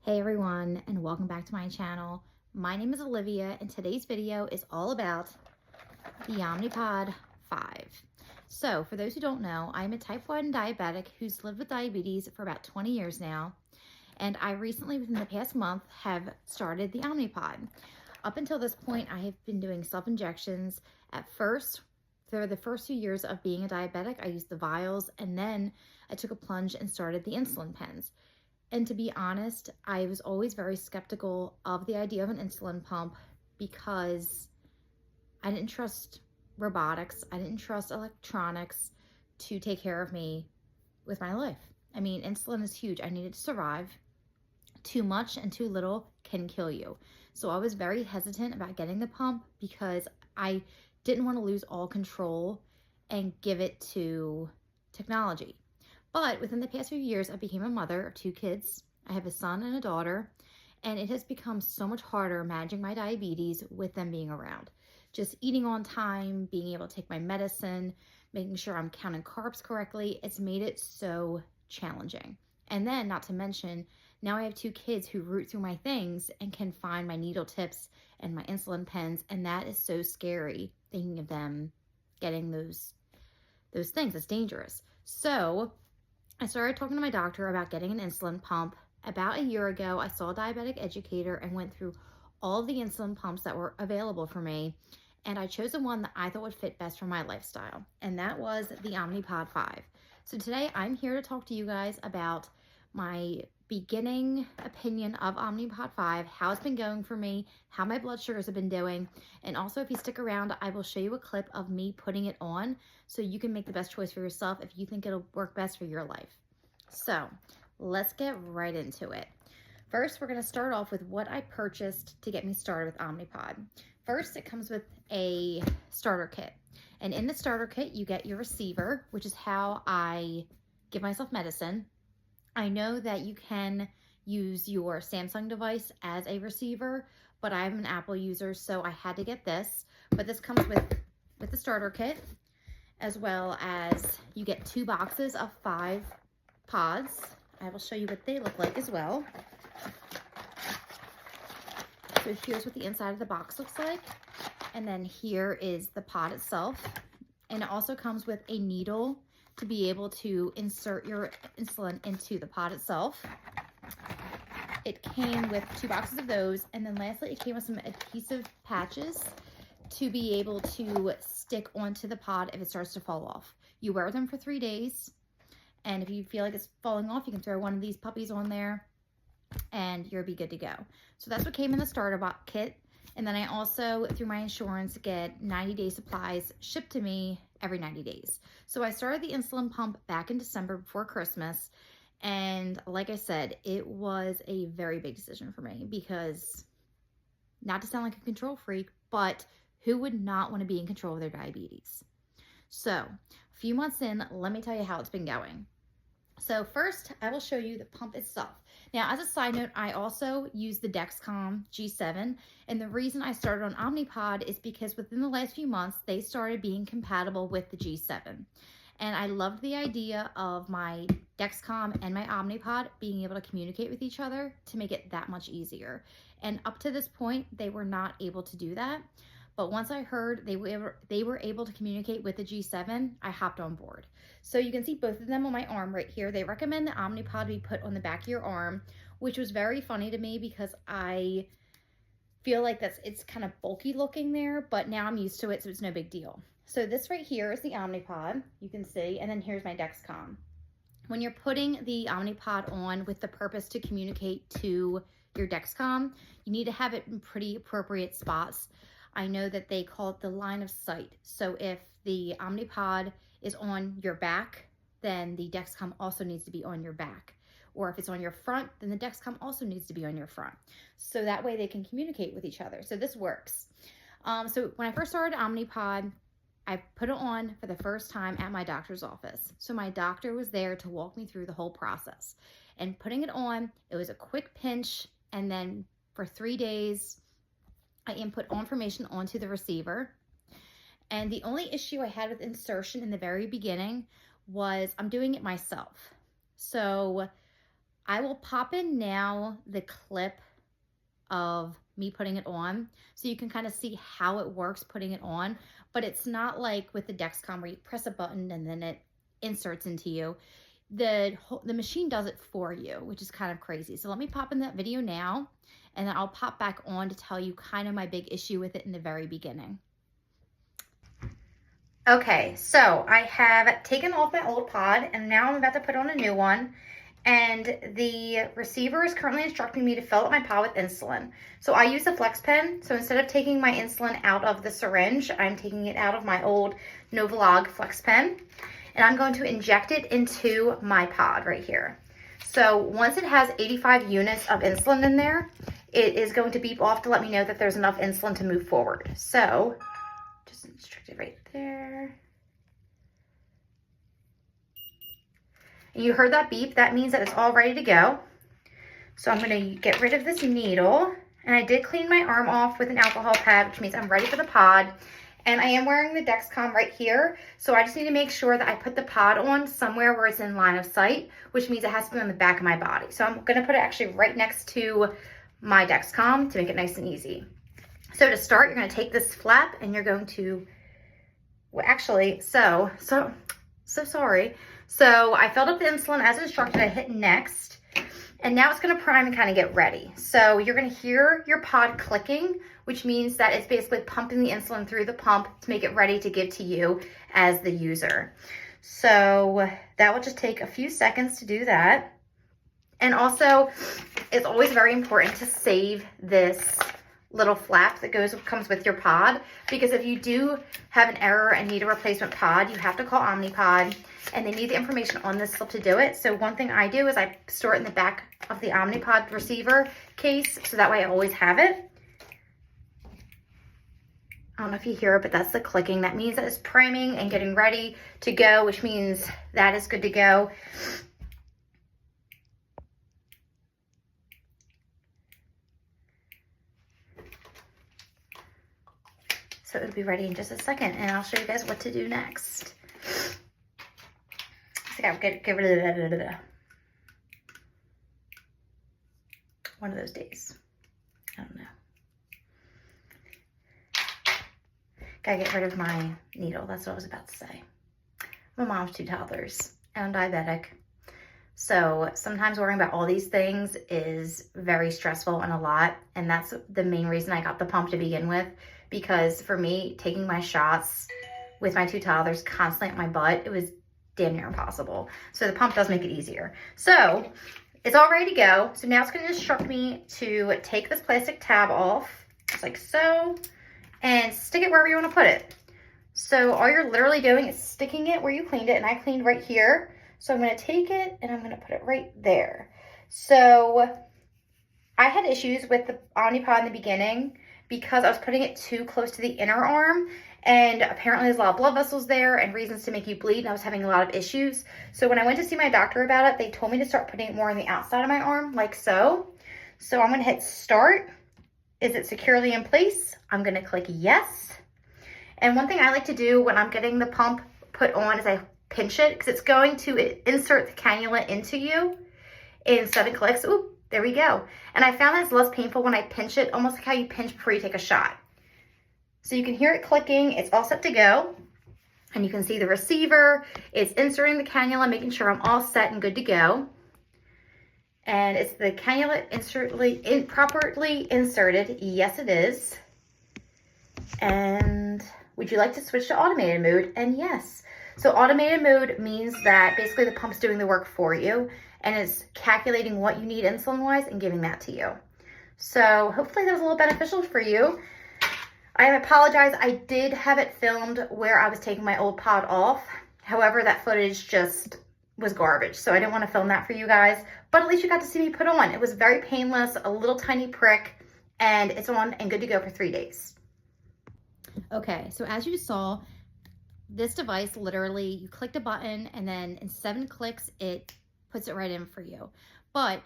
Hey everyone, and welcome back to my channel. My name is Olivia, and today's video is all about the Omnipod 5. So, for those who don't know, I'm a type 1 diabetic who's lived with diabetes for about 20 years now, and I recently, within the past month, have started the Omnipod. Up until this point, I have been doing self-injections. At first, for the first few years of being a diabetic, I used the vials, and then I took a plunge and started the insulin pens. And to be honest, I was always very skeptical of the idea of an insulin pump because I didn't trust robotics. I didn't trust electronics to take care of me with my life. I mean, insulin is huge. I needed to survive. Too much and too little can kill you. So I was very hesitant about getting the pump because I didn't want to lose all control and give it to technology. But within the past few years, I became a mother of 2 kids. I have a son and a daughter, and it has become so much harder managing my diabetes with them being around. Just eating on time, being able to take my medicine, making sure I'm counting carbs correctly, it's made it so challenging. And then, not to mention, now I have 2 kids who root through my things and can find my needle tips and my insulin pens, and that is so scary, thinking of them getting those things. It's dangerous. So I started talking to my doctor about getting an insulin pump. About a year ago, I saw a diabetic educator and went through all the insulin pumps that were available for me, and I chose the one that I thought would fit best for my lifestyle, and that was the Omnipod 5. So today I'm here to talk to you guys about my beginning opinion of Omnipod 5, how it's been going for me, how my blood sugars have been doing, and also if you stick around, I will show you a clip of me putting it on so you can make the best choice for yourself if you think it'll work best for your life. So let's get right into it. First, we're going to start off with what I purchased to get me started with Omnipod. First, it comes with a starter kit. And in the starter kit, you get your receiver, which is how I give myself medicine. I know that you can use your Samsung device as a receiver, but I'm an Apple user, so I had to get this. But this comes with the starter kit, as well as you get 2 boxes of 5 pods. I will show you what they look like as well. So here's what the inside of the box looks like. And then here is the pod itself. And it also comes with a needle to be able to insert your insulin into the pod itself. It came with 2 boxes of those. And then lastly, it came with some adhesive patches to be able to stick onto the pod if it starts to fall off. You wear them for 3 days. And if you feel like it's falling off, you can throw one of these puppies on there and you'll be good to go. So that's what came in the starter box kit. And then I also, through my insurance, get 90-day supplies shipped to me every 90 days. So I started the insulin pump back in December before Christmas. And like I said, it was a very big decision for me because, not to sound like a control freak, but who would not want to be in control of their diabetes? So a few months in, let me tell you how it's been going. So first, I will show you the pump itself. Now, as a side note, I also use the Dexcom G7, and the reason I started on Omnipod is because within the last few months, they started being compatible with the G7. And I loved the idea of my Dexcom and my Omnipod being able to communicate with each other to make it that much easier. And up to this point, they were not able to do that. But once I heard they were able to communicate with the G7, I hopped on board. So you can see both of them on my arm right here. They recommend the Omnipod be put on the back of your arm, which was very funny to me because I feel like it's kind of bulky looking there, but now I'm used to it, so it's no big deal. So this right here is the Omnipod, you can see, and then here's my Dexcom. When you're putting the Omnipod on with the purpose to communicate to your Dexcom, you need to have it in pretty appropriate spots. I know that they call it the line of sight. So if the Omnipod is on your back, then the Dexcom also needs to be on your back. Or if it's on your front, then the Dexcom also needs to be on your front. So that way they can communicate with each other. So this works. So when I first started Omnipod, I put it on for the first time at my doctor's office. So my doctor was there to walk me through the whole process. And putting it on, it was a quick pinch, and then for 3 days, I input information onto the receiver. And the only issue I had with insertion in the very beginning was I'm doing it myself. So I will pop in now the clip of me putting it on so you can kind of see how it works putting it on, but it's not like with the Dexcom where you press a button and then it inserts into you. The machine does it for you, which is kind of crazy. So let me pop in that video now, and then I'll pop back on to tell you kind of my big issue with it in the very beginning. Okay, so I have taken off my old pod and now I'm about to put on a new one. And the receiver is currently instructing me to fill up my pod with insulin. So I use a flex pen. So instead of taking my insulin out of the syringe, I'm taking it out of my old Novolog flex pen. And I'm going to inject it into my pod right here. So once it has 85 units of insulin in there, it is going to beep off to let me know that there's enough insulin to move forward. So just inject it right there. And you heard that beep, that means that it's all ready to go. So I'm gonna get rid of this needle. And I did clean my arm off with an alcohol pad, which means I'm ready for the pod. And I am wearing the Dexcom right here. So I just need to make sure that I put the pod on somewhere where it's in line of sight, which means it has to be on the back of my body. So I'm gonna put it actually right next to my Dexcom to make it nice and easy. So to start, you're gonna take this flap and you're going to, well, actually, so sorry. So I filled up the insulin as instructed. I hit next, and now it's gonna prime and kind of get ready. So you're gonna hear your pod clicking, which means that it's basically pumping the insulin through the pump to make it ready to give to you as the user. So that will just take a few seconds to do that. And also, it's always very important to save this little flap that comes with your pod, because if you do have an error and need a replacement pod, you have to call Omnipod, and they need the information on this slip to do it. So one thing I do is I store it in the back of the Omnipod receiver case, so that way I always have it. I don't know if you hear it, but that's the clicking. That means that it's priming and getting ready to go, which means that is good to go. So it'll be ready in just a second, and I'll show you guys what to do next. So I gotta get rid of one of those days. I don't know. Gotta get rid of my needle. That's what I was about to say. My mom's 2 toddlers, and I'm diabetic. So sometimes worrying about all these things is very stressful and a lot. And that's the main reason I got the pump to begin with. Because for me, taking my shots with my 2 toddlers constantly at my butt, it was damn near impossible. So the pump does make it easier. So it's all ready to go. So now it's gonna instruct me to take this plastic tab off, just like so, and stick it wherever you wanna put it. So all you're literally doing is sticking it where you cleaned it, and I cleaned right here. So I'm gonna take it and I'm gonna put it right there. So I had issues with the Omnipod in the beginning because I was putting it too close to the inner arm, and apparently there's a lot of blood vessels there and reasons to make you bleed, and I was having a lot of issues. So when I went to see my doctor about it, they told me to start putting it more on the outside of my arm, like so. So I'm gonna hit start. Is it securely in place? I'm gonna click yes. And one thing I like to do when I'm getting the pump put on is I pinch it, because it's going to insert the cannula into you in 7 clicks. Ooh, there we go. And I found that it's less painful when I pinch it, almost like how you pinch before you take a shot. So you can hear it clicking. It's all set to go. And you can see the receiver. It's inserting the cannula, making sure I'm all set and good to go. And it's the cannula properly inserted. Yes, it is. And would you like to switch to automated mode? And yes. So automated mode means that basically the pump's doing the work for you, and it's calculating what you need insulin-wise and giving that to you. So hopefully that was a little beneficial for you. I apologize, I did have it filmed where I was taking my old pod off. However, that footage just was garbage, so I didn't want to film that for you guys. But at least you got to see me put on. It was very painless, a little tiny prick, and it's on and good to go for 3 days. Okay, so as you saw, this device literally, you clicked a button and then in 7 clicks, it puts it right in for you. But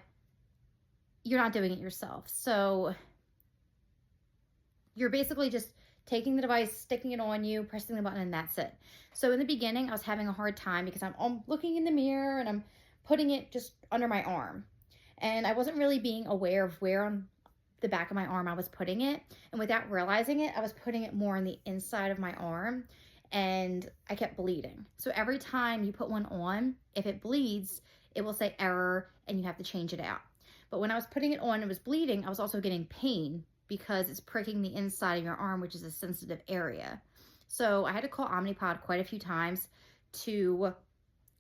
you're not doing it yourself. So you're basically just taking the device, sticking it on you, pressing the button, and that's it. So in the beginning, I was having a hard time because I'm looking in the mirror and I'm putting it just under my arm. And I wasn't really being aware of where on the back of my arm I was putting it. And without realizing it, I was putting it more on the inside of my arm, and I kept bleeding. So every time you put one on, if it bleeds, it will say error and you have to change it out. But when I was putting it on and it was bleeding, I was also getting pain because it's pricking the inside of your arm, which is a sensitive area. So I had to call Omnipod quite a few times to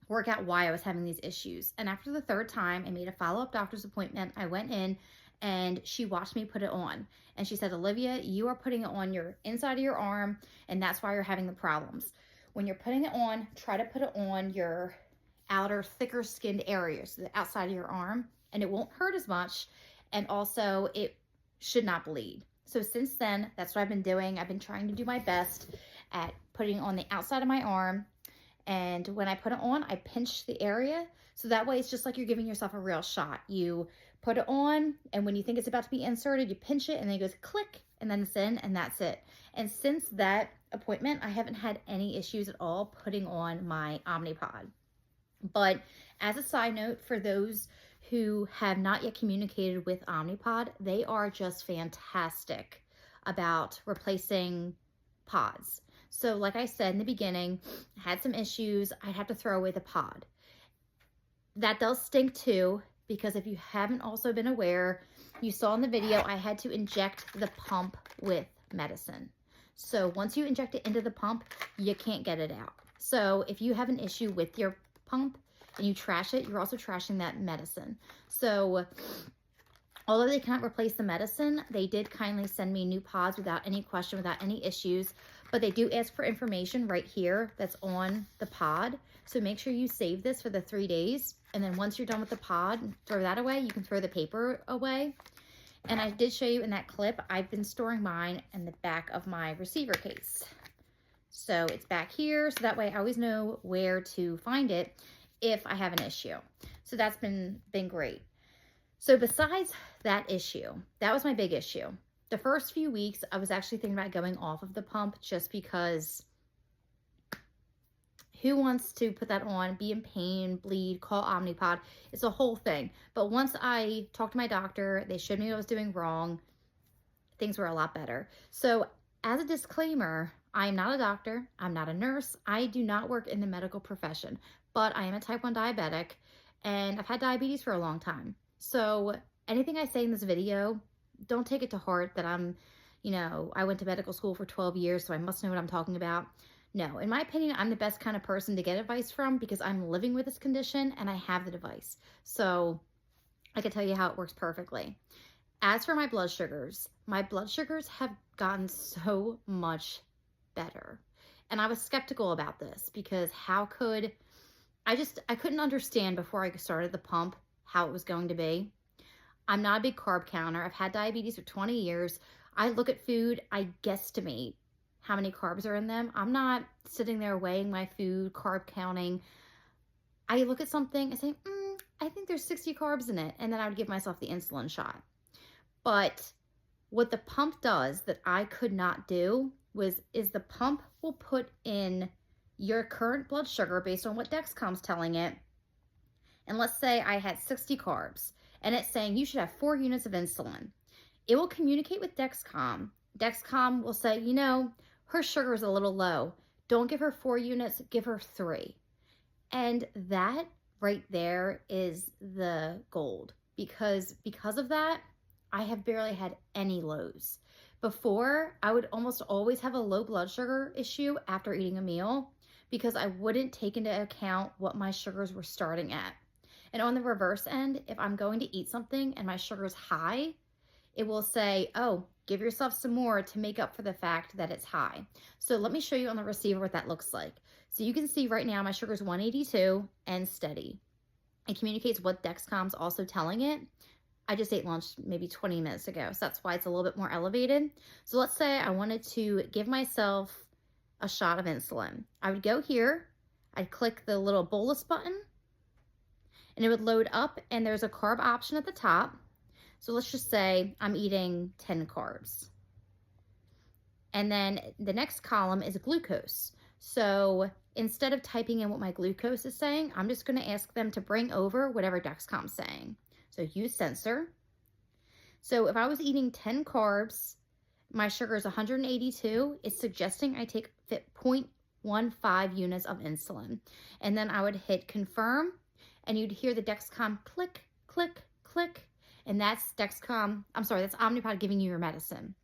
work out why I was having these issues. And after the third time, I made a follow-up doctor's appointment. I went in and she watched me put it on. And she said, Olivia, you are putting it on your inside of your arm, and that's why you're having the problems. When you're putting it on, try to put it on your outer, thicker skinned areas, so the outside of your arm, and it won't hurt as much. And also it should not bleed. So since then, that's what I've been doing. I've been trying to do my best at putting on the outside of my arm. And when I put it on, I pinch the area. So that way it's just like you're giving yourself a real shot. You put it on, and when you think it's about to be inserted, you pinch it, and then it goes click, and then it's in, and that's it. And since that appointment, I haven't had any issues at all putting on my Omnipod. But as a side note, for those who have not yet communicated with Omnipod, they are just fantastic about replacing pods. So like I said in the beginning, I had some issues. I'd have to throw away the pod. That does stink too, because if you haven't also been aware, you saw in the video, I had to inject the pump with medicine. So once you inject it into the pump, you can't get it out. So if you have an issue with your pump and you trash it, you're also trashing that medicine. So although they cannot replace the medicine, they did kindly send me new pods without any question, without any issues. But they do ask for information right here that's on the pod. So make sure you save this for the 3 days. And then once you're done with the pod, throw that away. You can throw the paper away. And I did show you in that clip, I've been storing mine in the back of my receiver case. So it's back here. So that way I always know where to find it if I have an issue. So that's been great. So besides that issue, that was my big issue. The first few weeks, I was actually thinking about going off of the pump just because who wants to put that on, be in pain, bleed, call Omnipod? It's a whole thing. But once I talked to my doctor, they showed me what I was doing wrong, things were a lot better. So as a disclaimer, I am not a doctor. I'm not a nurse. I do not work in the medical profession, but I am a type 1 diabetic and I've had diabetes for a long time. So anything I say in this video, don't take it to heart that I'm, I went to medical school for 12 years, so I must know what I'm talking about. No, in my opinion, I'm the best kind of person to get advice from because I'm living with this condition and I have the device. So I can tell you how it works perfectly. As for my blood sugars have gotten so much better. And I was skeptical about this because I couldn't understand before I started the pump how it was going to be. I'm not a big carb counter. I've had diabetes for 20 years. I look at food, I guesstimate how many carbs are in them. I'm not sitting there weighing my food, carb counting. I look at something and say, I think there's 60 carbs in it. And then I would give myself the insulin shot. But what the pump does that I could not do is the pump will put in your current blood sugar based on what Dexcom's telling it. And let's say I had 60 carbs and it's saying you should have 4 units of insulin. It will communicate with Dexcom. Dexcom will say, her sugar is a little low. Don't give her 4 units, give her 3. And that right there is the gold because of that, I have barely had any lows. Before, I would almost always have a low blood sugar issue after eating a meal because I wouldn't take into account what my sugars were starting at. And on the reverse end, if I'm going to eat something and my sugar's high, it will say, oh, give yourself some more to make up for the fact that it's high. So let me show you on the receiver what that looks like. So you can see right now my sugar is 182 and steady. It communicates what Dexcom's also telling it. I just ate lunch maybe 20 minutes ago, so that's why it's a little bit more elevated. So let's say I wanted to give myself a shot of insulin. I would go here, I'd click the little bolus button, and it would load up, and there's a carb option at the top. So let's just say I'm eating 10 carbs. And then the next column is glucose. So instead of typing in what my glucose is saying, I'm just going to ask them to bring over whatever Dexcom's saying. So use sensor. So if I was eating 10 carbs, my sugar is 182, it's suggesting I take 0.15 units of insulin. And then I would hit confirm, and you'd hear the Dexcom click, click, click. And that's that's Omnipod giving you your medicine.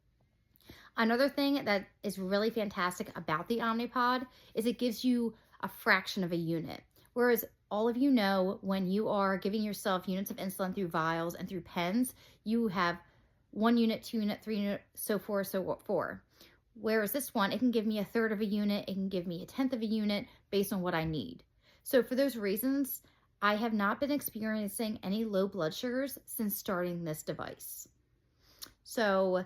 Another thing that is really fantastic about the Omnipod is it gives you a fraction of a unit. Whereas all of you know, when you are giving yourself units of insulin through vials and through pens, you have 1 unit, 2 unit, 3 unit, so forth. Whereas this one, it can give me 1/3 of a unit, it can give me 1/10 of a unit based on what I need. So for those reasons, I have not been experiencing any low blood sugars since starting this device. So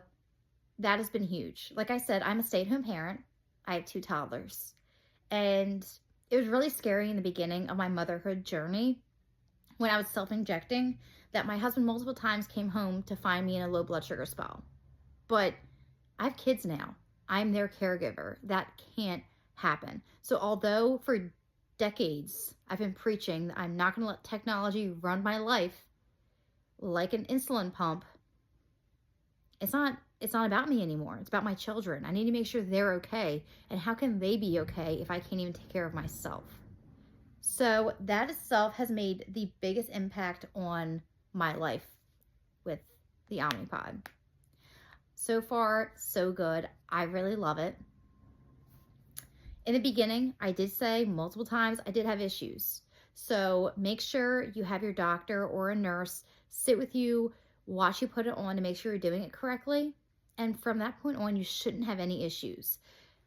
that has been huge. Like I said, I'm a stay-at-home parent. I have 2 toddlers. And it was really scary in the beginning of my motherhood journey when I was self-injecting that my husband multiple times came home to find me in a low blood sugar spell. But I have kids now. I'm their caregiver. That can't happen. So although for decades I've been preaching that I'm not going to let technology run my life like an insulin pump, it's not about me anymore. It's about my children. I need to make sure they're okay. And how can they be okay if I can't even take care of myself? So that itself has made the biggest impact on my life with the Omnipod. So far, so good. I really love it. In the beginning, I did say multiple times I did have issues. So make sure you have your doctor or a nurse sit with you, watch you put it on to make sure you're doing it correctly. And from that point on, you shouldn't have any issues.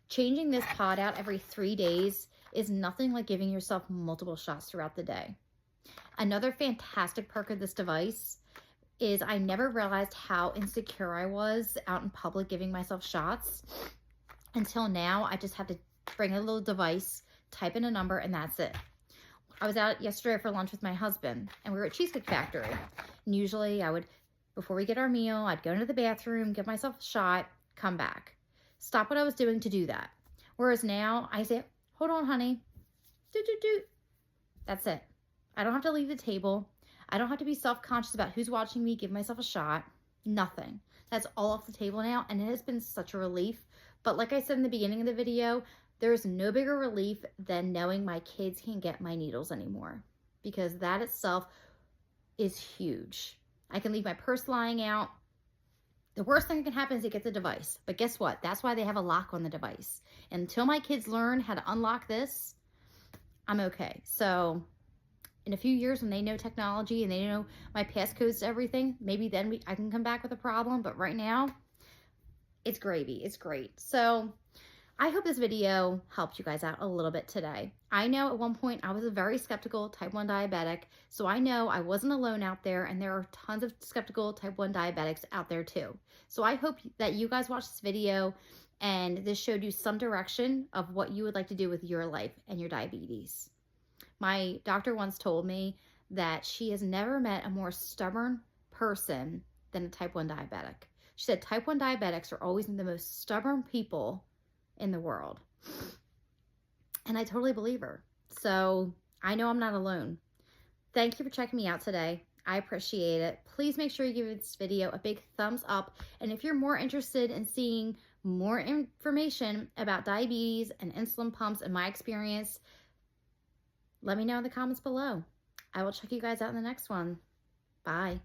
Changing this pod out every 3 days is nothing like giving yourself multiple shots throughout the day. Another fantastic perk of this device is I never realized how insecure I was out in public giving myself shots until now. I just have to bring a little device, type in a number, and that's it. I was out yesterday for lunch with my husband, and we were at Cheesecake Factory. And usually I would, before we get our meal, I'd go into the bathroom, give myself a shot, come back. Stop what I was doing to do that. Whereas now I say, hold on, honey. Do. That's it. I don't have to leave the table. I don't have to be self-conscious about who's watching me, give myself a shot. Nothing. That's all off the table now, and it has been such a relief. But like I said in the beginning of the video, there is no bigger relief than knowing my kids can't get my needles anymore, because that itself is huge. I can leave my purse lying out. The worst thing that can happen is they get the device. But guess what? That's why they have a lock on the device. And until my kids learn how to unlock this, I'm okay. So in a few years when they know technology and they know my passcodes to everything, maybe then I can come back with a problem. But right now, it's gravy. It's great. So I hope this video helped you guys out a little bit today. I know at one point I was a very skeptical type 1 diabetic, so I know I wasn't alone out there, and there are tons of skeptical type 1 diabetics out there too. So I hope that you guys watched this video and this showed you some direction of what you would like to do with your life and your diabetes. My doctor once told me that she has never met a more stubborn person than a type 1 diabetic. She said type 1 diabetics are always the most stubborn people in the world. And I totally believe her. So I know I'm not alone. Thank you for checking me out today. I appreciate it. Please make sure you give this video a big thumbs up. And if you're more interested in seeing more information about diabetes and insulin pumps and my experience, let me know in the comments below. I will check you guys out in the next one. Bye.